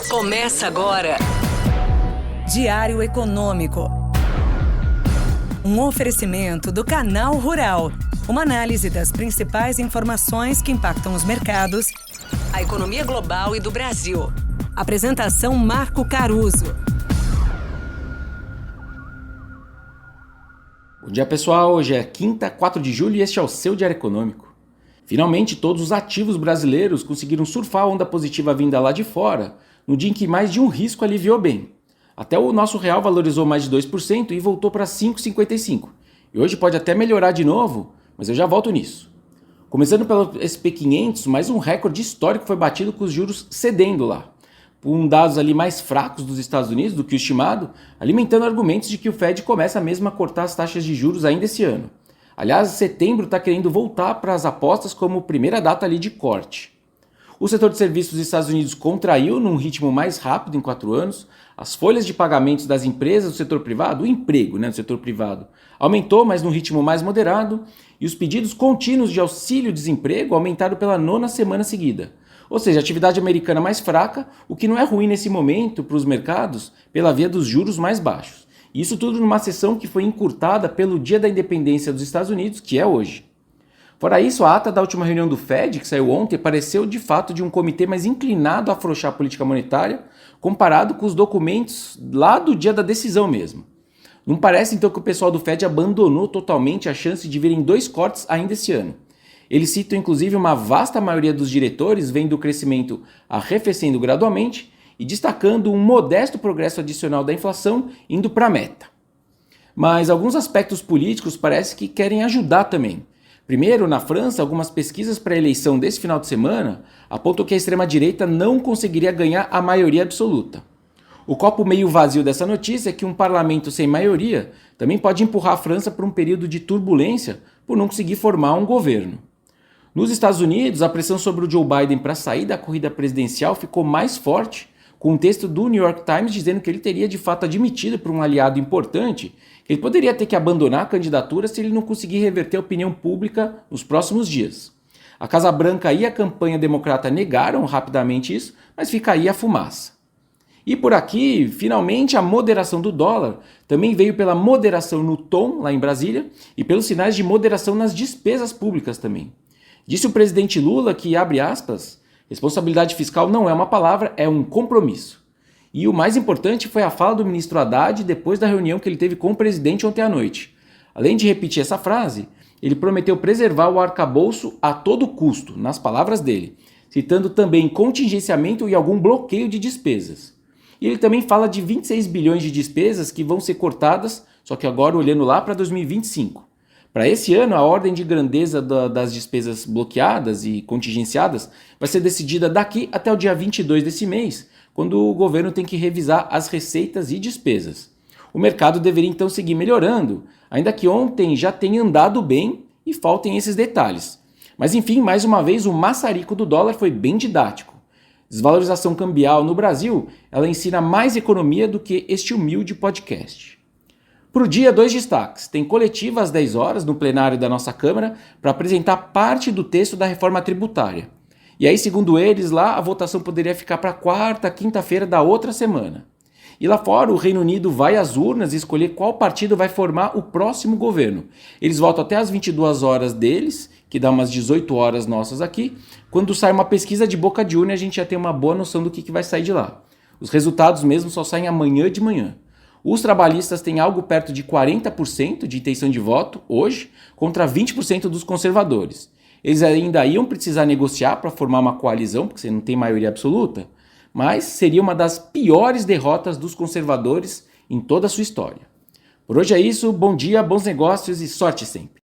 Começa agora. Diário Econômico. Um oferecimento do Canal Rural. Uma análise das principais informações que impactam os mercados, a economia global e do Brasil. Apresentação Marco Caruso. Bom dia, pessoal. Hoje é quinta, 4 de julho e este é o seu Diário Econômico. Finalmente, todos os ativos brasileiros conseguiram surfar a onda positiva vinda lá de fora, no dia em que mais de um risco aliviou bem. Até o nosso real valorizou mais de 2% e voltou para 5,55. E hoje pode até melhorar de novo, mas eu já volto nisso. Começando pelo SP500, mais um recorde histórico foi batido com os juros cedendo lá, com dados ali mais fracos dos Estados Unidos do que o estimado, alimentando argumentos de que o Fed começa mesmo a cortar as taxas de juros ainda esse ano. Aliás, setembro está querendo voltar para as apostas como primeira data ali de corte. O setor de serviços dos Estados Unidos contraiu num ritmo mais rápido em 4 anos, as folhas de pagamentos das empresas do setor privado, o emprego do setor privado, aumentou, mas num ritmo mais moderado, e os pedidos contínuos de auxílio-desemprego aumentaram pela 9ª semana seguida. Ou seja, atividade americana mais fraca, o que não é ruim nesse momento para os mercados pela via dos juros mais baixos. Isso tudo numa sessão que foi encurtada pelo Dia da Independência dos Estados Unidos, que é hoje. Fora isso, a ata da última reunião do Fed, que saiu ontem, pareceu de fato de um comitê mais inclinado a afrouxar a política monetária, comparado com os documentos lá do dia da decisão mesmo. Não parece então que o pessoal do Fed abandonou totalmente a chance de virem 2 cortes ainda esse ano. Eles citam inclusive uma vasta maioria dos diretores vendo o crescimento arrefecendo gradualmente e destacando um modesto progresso adicional da inflação indo para a meta. Mas alguns aspectos políticos parece que querem ajudar também. Primeiro, na França, algumas pesquisas para a eleição desse final de semana apontam que a extrema-direita não conseguiria ganhar a maioria absoluta. O copo meio vazio dessa notícia é que um parlamento sem maioria também pode empurrar a França para um período de turbulência por não conseguir formar um governo. Nos Estados Unidos, a pressão sobre o Joe Biden para sair da corrida presidencial ficou mais forte, com um texto do New York Times dizendo que ele teria de fato admitido por um aliado importante que ele poderia ter que abandonar a candidatura se ele não conseguir reverter a opinião pública nos próximos dias. A Casa Branca e a campanha democrata negaram rapidamente isso, mas fica aí a fumaça. E por aqui, finalmente, a moderação do dólar também veio pela moderação no tom, lá em Brasília, e pelos sinais de moderação nas despesas públicas também. Disse o presidente Lula que, abre aspas, responsabilidade fiscal não é uma palavra, é um compromisso. E o mais importante foi a fala do ministro Haddad depois da reunião que ele teve com o presidente ontem à noite. Além de repetir essa frase, ele prometeu preservar o arcabouço a todo custo, nas palavras dele, citando também contingenciamento e algum bloqueio de despesas. E ele também fala de 26 bilhões de despesas que vão ser cortadas, só que agora olhando lá para 2025. Para esse ano, a ordem de grandeza das despesas bloqueadas e contingenciadas vai ser decidida daqui até o dia 22 desse mês, quando o governo tem que revisar as receitas e despesas. O mercado deveria então seguir melhorando, ainda que ontem já tenha andado bem e faltem esses detalhes. Mas enfim, mais uma vez, o maçarico do dólar foi bem didático. Desvalorização cambial no Brasil, ela ensina mais economia do que este humilde podcast. Para o dia, 2 destaques. Tem coletiva às 10 horas no plenário da nossa Câmara para apresentar parte do texto da reforma tributária. E aí, segundo eles, lá a votação poderia ficar para quarta, quinta-feira da outra semana. E lá fora, o Reino Unido vai às urnas escolher qual partido vai formar o próximo governo. Eles votam até às 22 horas deles, que dá umas 18 horas nossas aqui. Quando sai uma pesquisa de boca de urna, a gente já tem uma boa noção do que vai sair de lá. Os resultados mesmo só saem amanhã de manhã. Os trabalhistas têm algo perto de 40% de intenção de voto hoje, contra 20% dos conservadores. Eles ainda iam precisar negociar para formar uma coalizão, porque você não tem maioria absoluta, mas seria uma das piores derrotas dos conservadores em toda a sua história. Por hoje é isso, bom dia, bons negócios e sorte sempre!